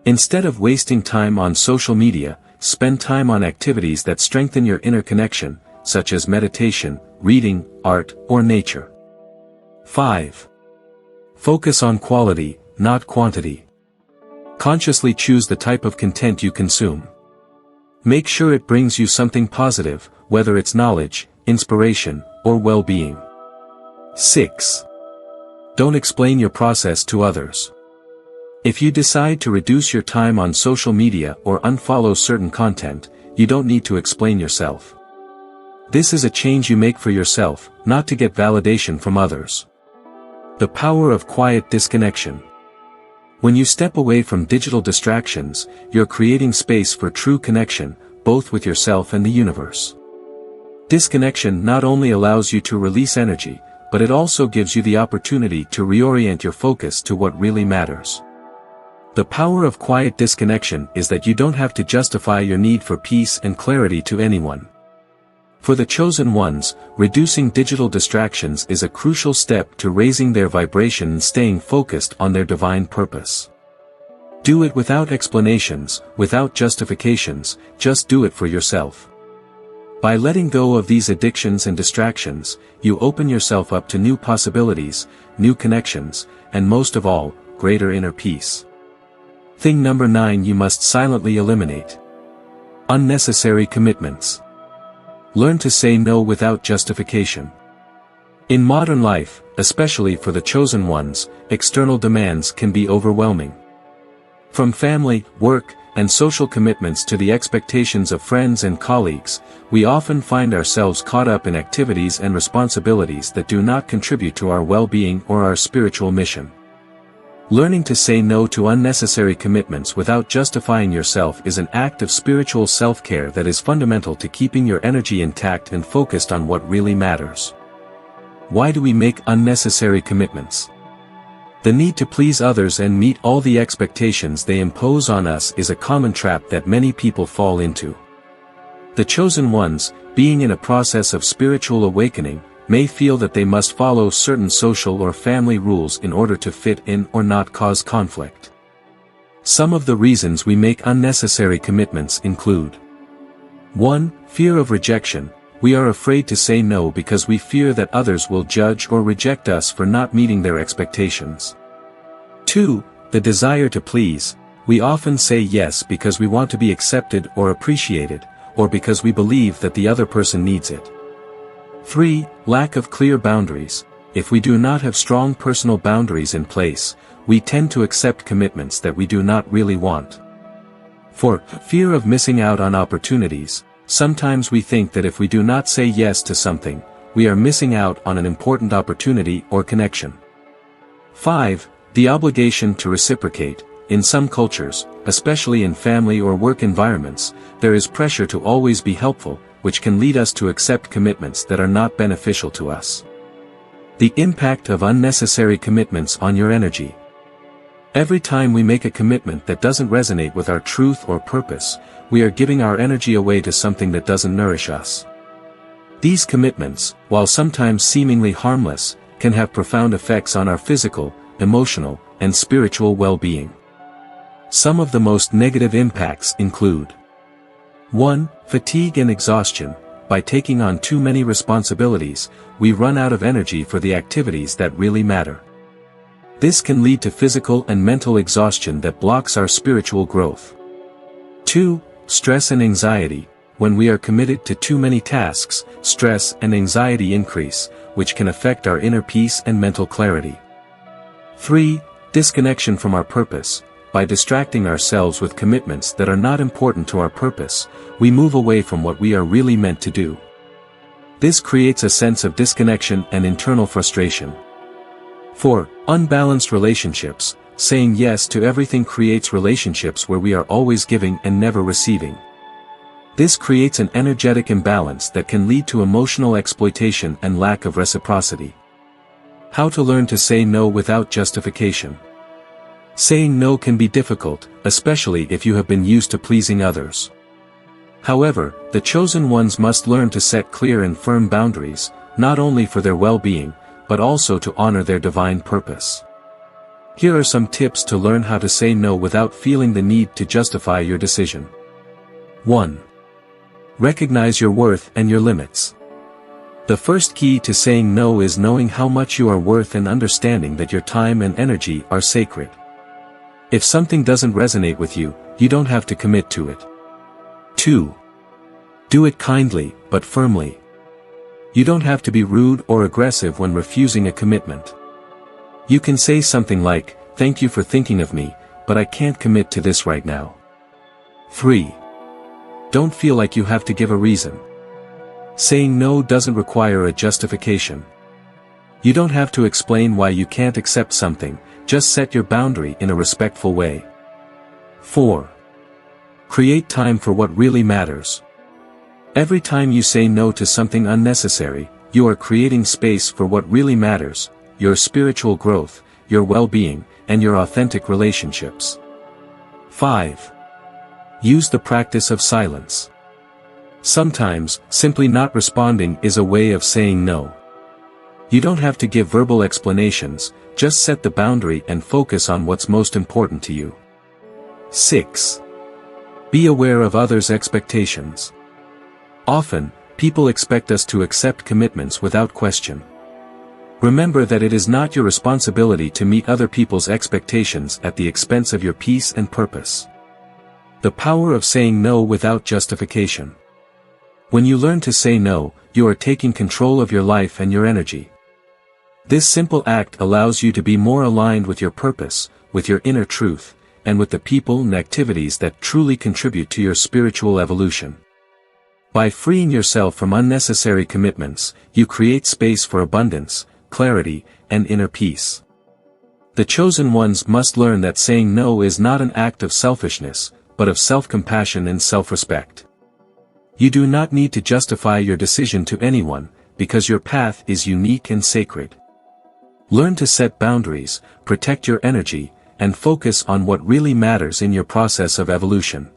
Instead of wasting time on social media, spend time on activities that strengthen your inner connection, such as meditation, reading, art, or nature. 5. Focus on quality, not quantity. Consciously choose the type of content you consume. Make sure it brings you something positive, whether it's knowledge, inspiration, or well-being. 6. Don't explain your process to others. If you decide to reduce your time on social media or unfollow certain content, you don't need to explain yourself. This is a change you make for yourself, not to get validation from others. The power of quiet disconnection. When you step away from digital distractions, you're creating space for true connection, both with yourself and the universe. Disconnection not only allows you to release energy, but it also gives you the opportunity to reorient your focus to what really matters. The power of quiet disconnection is that you don't have to justify your need for peace and clarity to anyone. For the chosen ones, reducing digital distractions is a crucial step to raising their vibration and staying focused on their divine purpose. Do it without explanations, without justifications, just do it for yourself. By letting go of these addictions and distractions, you open yourself up to new possibilities, new connections, and most of all, greater inner peace. Thing number 9 you must silently eliminate. Unnecessary commitments. Learn to say no without justification. In modern life, especially for the chosen ones, external demands can be overwhelming. From family, work, and social commitments to the expectations of friends and colleagues, we often find ourselves caught up in activities and responsibilities that do not contribute to our well-being or our spiritual mission. Learning to say no to unnecessary commitments without justifying yourself is an act of spiritual self-care that is fundamental to keeping your energy intact and focused on what really matters. Why do we make unnecessary commitments? The need to please others and meet all the expectations they impose on us is a common trap that many people fall into. The chosen ones, being in a process of spiritual awakening, may feel that they must follow certain social or family rules in order to fit in or not cause conflict. Some of the reasons we make unnecessary commitments include: 1. Fear of rejection. We are afraid to say no because we fear that others will judge or reject us for not meeting their expectations. 2. The desire to please. We often say yes because we want to be accepted or appreciated, or because we believe that the other person needs it. 3. Lack of clear boundaries. If we do not have strong personal boundaries in place, we tend to accept commitments that we do not really want. 4. Fear of missing out on opportunities. Sometimes we think that if we do not say yes to something, we are missing out on an important opportunity or connection. 5. The obligation to reciprocate. In some cultures, especially in family or work environments, there is pressure to always be helpful, which can lead us to accept commitments that are not beneficial to us. The impact of unnecessary commitments on your energy. Every time we make a commitment that doesn't resonate with our truth or purpose, we are giving our energy away to something that doesn't nourish us. These commitments, while sometimes seemingly harmless, can have profound effects on our physical, emotional, and spiritual well-being. Some of the most negative impacts include: 1. Fatigue and exhaustion. By taking on too many responsibilities, we run out of energy for the activities that really matter. This can lead to physical and mental exhaustion that blocks our spiritual growth. 2. Stress and anxiety. When we are committed to too many tasks, stress and anxiety increase, which can affect our inner peace and mental clarity. 3. Disconnection from our purpose. By distracting ourselves with commitments that are not important to our purpose, we move away from what we are really meant to do. This creates a sense of disconnection and internal frustration. 4. Unbalanced relationships. Saying yes to everything creates relationships where we are always giving and never receiving. This creates an energetic imbalance that can lead to emotional exploitation and lack of reciprocity. How to learn to say no without justification. Saying no can be difficult, especially if you have been used to pleasing others. However, the chosen ones must learn to set clear and firm boundaries, not only for their well-being, but also to honor their divine purpose. Here are some tips to learn how to say no without feeling the need to justify your decision. 1. Recognize your worth and your limits. The first key to saying no is knowing how much you are worth and understanding that your time and energy are sacred. If something doesn't resonate with you, you don't have to commit to it. 2. Do it kindly, but firmly. You don't have to be rude or aggressive when refusing a commitment. You can say something like, "Thank you for thinking of me, but I can't commit to this right now." 3. Don't feel like you have to give a reason. Saying no doesn't require a justification. You don't have to explain why you can't accept something, just set your boundary in a respectful way. 4. Create time for what really matters. Every time you say no to something unnecessary, you are creating space for what really matters: your spiritual growth, your well-being, and your authentic relationships. 5. Use the practice of silence. Sometimes, simply not responding is a way of saying no. You don't have to give verbal explanations, just set the boundary and focus on what's most important to you. 6. Be aware of others' expectations. Often, people expect us to accept commitments without question. Remember that it is not your responsibility to meet other people's expectations at the expense of your peace and purpose. The power of saying no without justification. When you learn to say no, you are taking control of your life and your energy. This simple act allows you to be more aligned with your purpose, with your inner truth, and with the people and activities that truly contribute to your spiritual evolution. By freeing yourself from unnecessary commitments, you create space for abundance, clarity, and inner peace. The chosen ones must learn that saying no is not an act of selfishness, but of self-compassion and self-respect. You do not need to justify your decision to anyone, because your path is unique and sacred. Learn to set boundaries, protect your energy, and focus on what really matters in your process of evolution.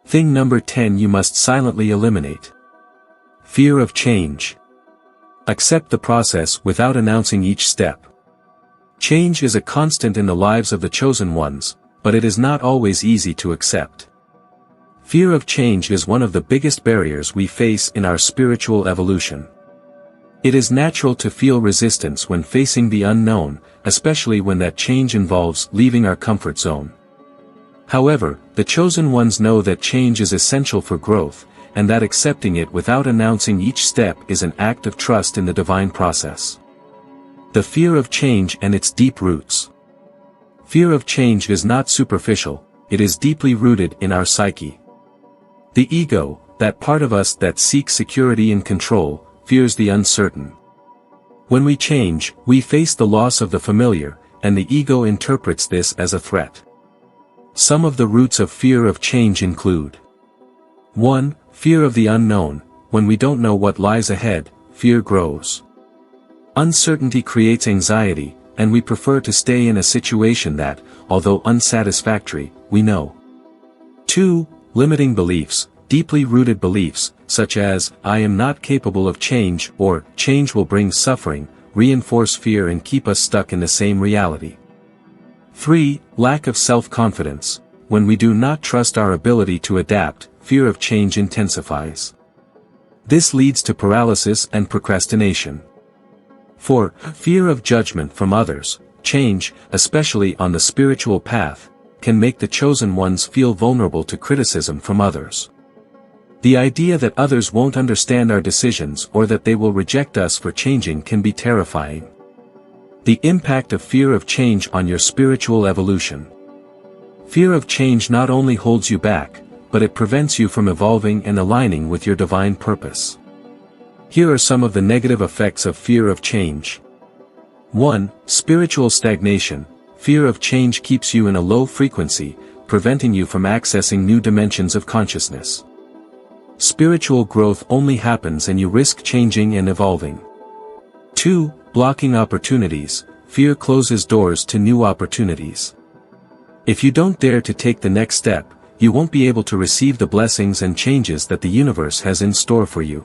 Thing number 10 you must silently eliminate. Fear of change. Accept the process without announcing each step. Change is a constant in the lives of the chosen ones, but it is not always easy to accept. Fear of change is one of the biggest barriers we face in our spiritual evolution. It is natural to feel resistance when facing the unknown, especially when that change involves leaving our comfort zone. However, the chosen ones know that change is essential for growth, and that accepting it without announcing each step is an act of trust in the divine process. The fear of change and its deep roots. Fear of change is not superficial, it is deeply rooted in our psyche. The ego, that part of us that seeks security and control, fears the uncertain. When we change, we face the loss of the familiar, and the ego interprets this as a threat. Some of the roots of fear of change include: 1. Fear of the unknown. When we don't know what lies ahead, fear grows. Uncertainty creates anxiety, and we prefer to stay in a situation that, although unsatisfactory, we know. 2. Limiting beliefs. Deeply rooted beliefs, such as, I am not capable of change, or, change will bring suffering, reinforce fear and keep us stuck in the same reality. 3. Lack of self-confidence. When we do not trust our ability to adapt, fear of change intensifies. This leads to paralysis and procrastination. 4. Fear of judgment from others. Change, especially on the spiritual path, can make the chosen ones feel vulnerable to criticism from others. The idea that others won't understand our decisions or that they will reject us for changing can be terrifying. The impact of fear of change on your spiritual evolution. Fear of change not only holds you back, but it prevents you from evolving and aligning with your divine purpose. Here are some of the negative effects of fear of change. 1. Spiritual stagnation. Fear of change keeps you in a low frequency, preventing you from accessing new dimensions of consciousness. Spiritual growth only happens and you risk changing and evolving. 2. Blocking opportunities. Fear closes doors to new opportunities. If you don't dare to take the next step, you won't be able to receive the blessings and changes that the universe has in store for you.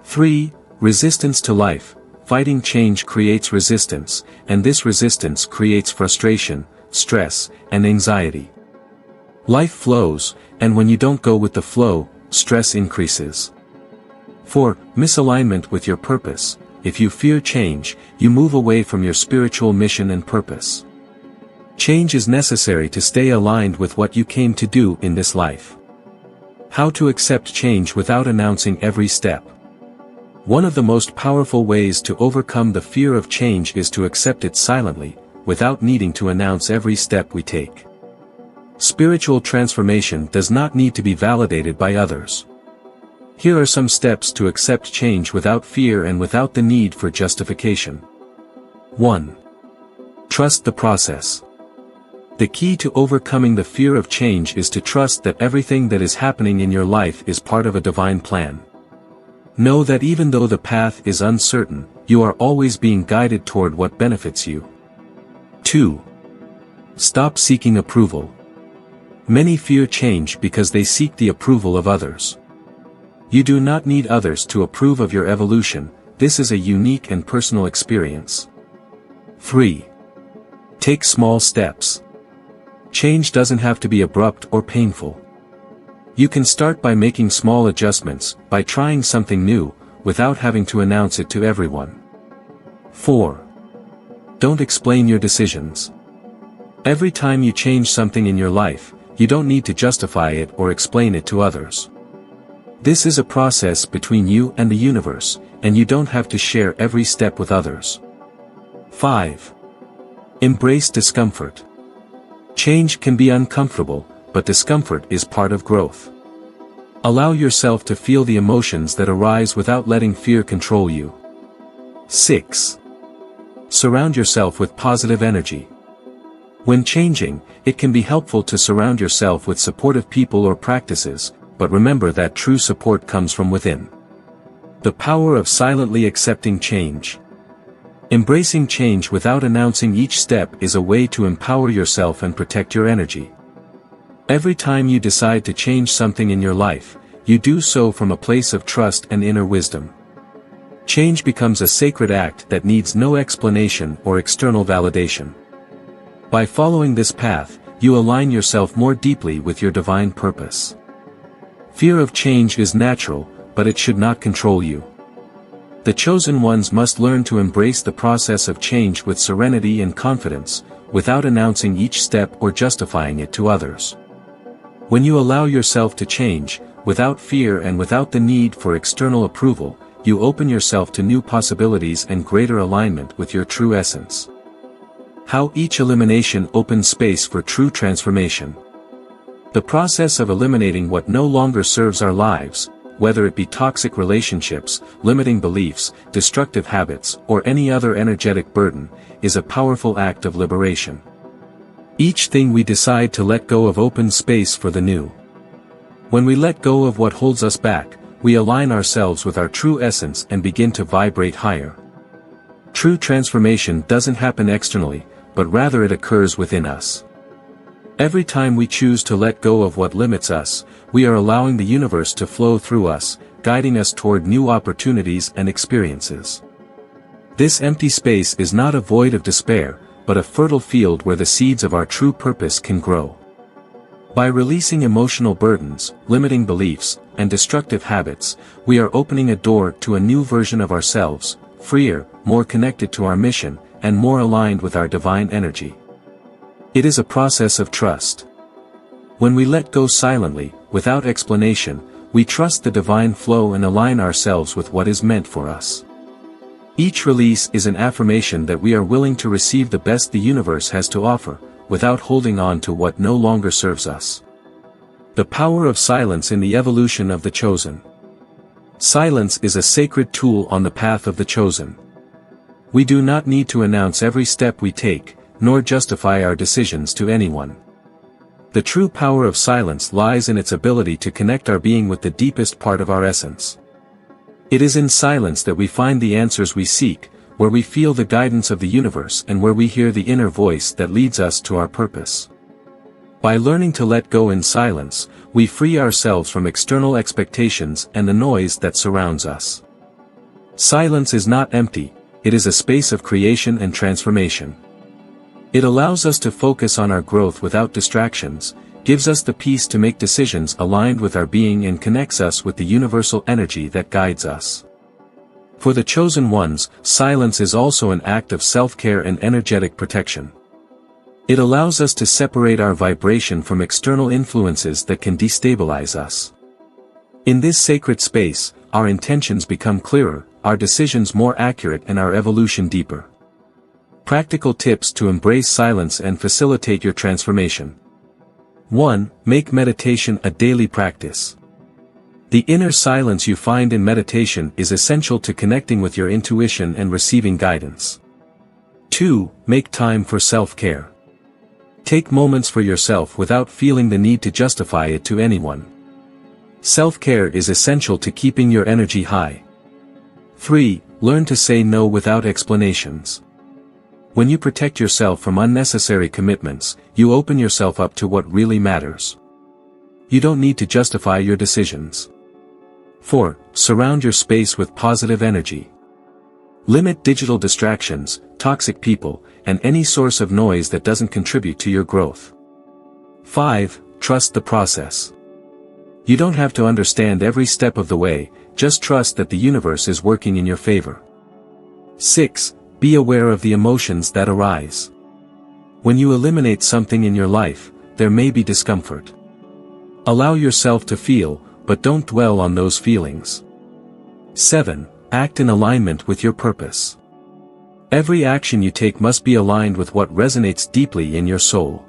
3. Resistance to life. Fighting change creates resistance, and this resistance creates frustration, stress, and anxiety. Life flows, and when you don't go with the flow, stress increases. 4. Misalignment with your purpose. If you fear change, you move away from your spiritual mission and purpose. Change is necessary to stay aligned with what you came to do in this life. How to accept change without announcing every step. One of the most powerful ways to overcome the fear of change is to accept it silently, without needing to announce every step we take. Spiritual transformation does not need to be validated by others. Here are some steps to accept change without fear and without the need for justification. 1. Trust the process. The key to overcoming the fear of change is to trust that everything that is happening in your life is part of a divine plan. Know that even though the path is uncertain, you are always being guided toward what benefits you. 2. Stop seeking approval. Many fear change because they seek the approval of others. You do not need others to approve of your evolution, this is a unique and personal experience. 3. Take small steps. Change doesn't have to be abrupt or painful. You can start by making small adjustments, by trying something new, without having to announce it to everyone. 4. Don't explain your decisions. Every time you change something in your life, you don't need to justify it or explain it to others. This is a process between you and the universe, and you don't have to share every step with others. 5. Embrace discomfort. Change can be uncomfortable, but discomfort is part of growth. Allow yourself to feel the emotions that arise without letting fear control you. 6. Surround yourself with positive energy. When changing, it can be helpful to surround yourself with supportive people or practices, but remember that true support comes from within. The power of silently accepting change. Embracing change without announcing each step is a way to empower yourself and protect your energy. Every time you decide to change something in your life, you do so from a place of trust and inner wisdom. Change becomes a sacred act that needs no explanation or external validation. By following this path, you align yourself more deeply with your divine purpose. Fear of change is natural, but it should not control you. The chosen ones must learn to embrace the process of change with serenity and confidence, without announcing each step or justifying it to others. When you allow yourself to change, without fear and without the need for external approval, you open yourself to new possibilities and greater alignment with your true essence. How each elimination opens space for true transformation. The process of eliminating what no longer serves our lives, whether it be toxic relationships, limiting beliefs, destructive habits, or any other energetic burden, is a powerful act of liberation. Each thing we decide to let go of opens space for the new. When we let go of what holds us back, we align ourselves with our true essence and begin to vibrate higher. True transformation doesn't happen externally, but rather it occurs within us. Every time we choose to let go of what limits us, we are allowing the universe to flow through us, guiding us toward new opportunities and experiences. This empty space is not a void of despair, but a fertile field where the seeds of our true purpose can grow. By releasing emotional burdens, limiting beliefs, and destructive habits, we are opening a door to a new version of ourselves, freer, more connected to our mission, and more aligned with our divine energy. It is a process of trust. When we let go silently, without explanation, we trust the divine flow and align ourselves with what is meant for us. Each release is an affirmation that we are willing to receive the best the universe has to offer, without holding on to what no longer serves us. The power of silence in the evolution of the chosen. Silence is a sacred tool on the path of the chosen. We do not need to announce every step we take, nor justify our decisions to anyone. The true power of silence lies in its ability to connect our being with the deepest part of our essence. It is in silence that we find the answers we seek, where we feel the guidance of the universe and where we hear the inner voice that leads us to our purpose. By learning to let go in silence, we free ourselves from external expectations and the noise that surrounds us. Silence is not empty, it is a space of creation and transformation. It allows us to focus on our growth without distractions, gives us the peace to make decisions aligned with our being and connects us with the universal energy that guides us. For the chosen ones, silence is also an act of self-care and energetic protection. It allows us to separate our vibration from external influences that can destabilize us. In this sacred space, our intentions become clearer, our decisions more accurate and our evolution deeper. Practical tips to embrace silence and facilitate your transformation. 1. Make meditation a daily practice. The inner silence you find in meditation is essential to connecting with your intuition and receiving guidance. 2. Make time for self-care. Take moments for yourself without feeling the need to justify it to anyone. Self-care is essential to keeping your energy high. 3. Learn to say no without explanations. When you protect yourself from unnecessary commitments, you open yourself up to what really matters. You don't need to justify your decisions. 4. Surround your space with positive energy. Limit digital distractions, toxic people, and any source of noise that doesn't contribute to your growth. 5. Trust the process. You don't have to understand every step of the way, just trust that the universe is working in your favor. 6. Be aware of the emotions that arise. When you eliminate something in your life, there may be discomfort. Allow yourself to feel, but don't dwell on those feelings. 7. Act in alignment with your purpose. Every action you take must be aligned with what resonates deeply in your soul.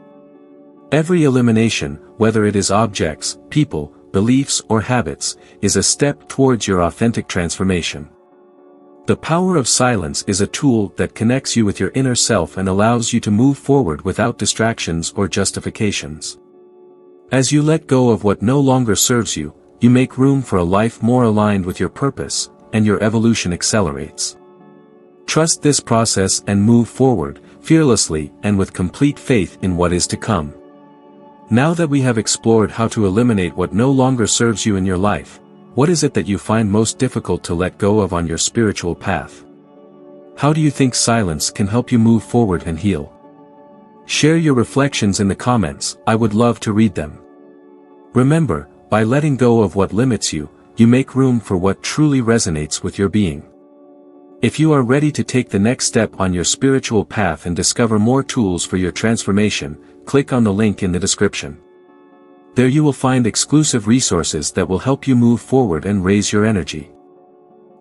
Every elimination, whether it is objects, people, beliefs or habits, is a step towards your authentic transformation. The power of silence is a tool that connects you with your inner self and allows you to move forward without distractions or justifications. As you let go of what no longer serves you, you make room for a life more aligned with your purpose, and your evolution accelerates. Trust this process and move forward, fearlessly and with complete faith in what is to come. Now that we have explored how to eliminate what no longer serves you in your life, what is it that you find most difficult to let go of on your spiritual path? How do you think silence can help you move forward and heal? Share your reflections in the comments, I would love to read them. Remember, by letting go of what limits you, you make room for what truly resonates with your being. If you are ready to take the next step on your spiritual path and discover more tools for your transformation, click on the link in the description. There you will find exclusive resources that will help you move forward and raise your energy.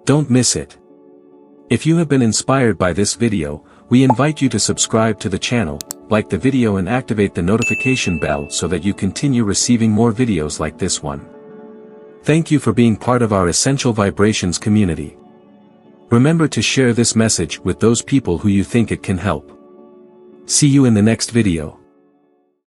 Don't miss it. If you have been inspired by this video, we invite you to subscribe to the channel, like the video and activate the notification bell so that you continue receiving more videos like this one. Thank you for being part of our Essential Vibrations community. Remember to share this message with those people who you think it can help. See you in the next video.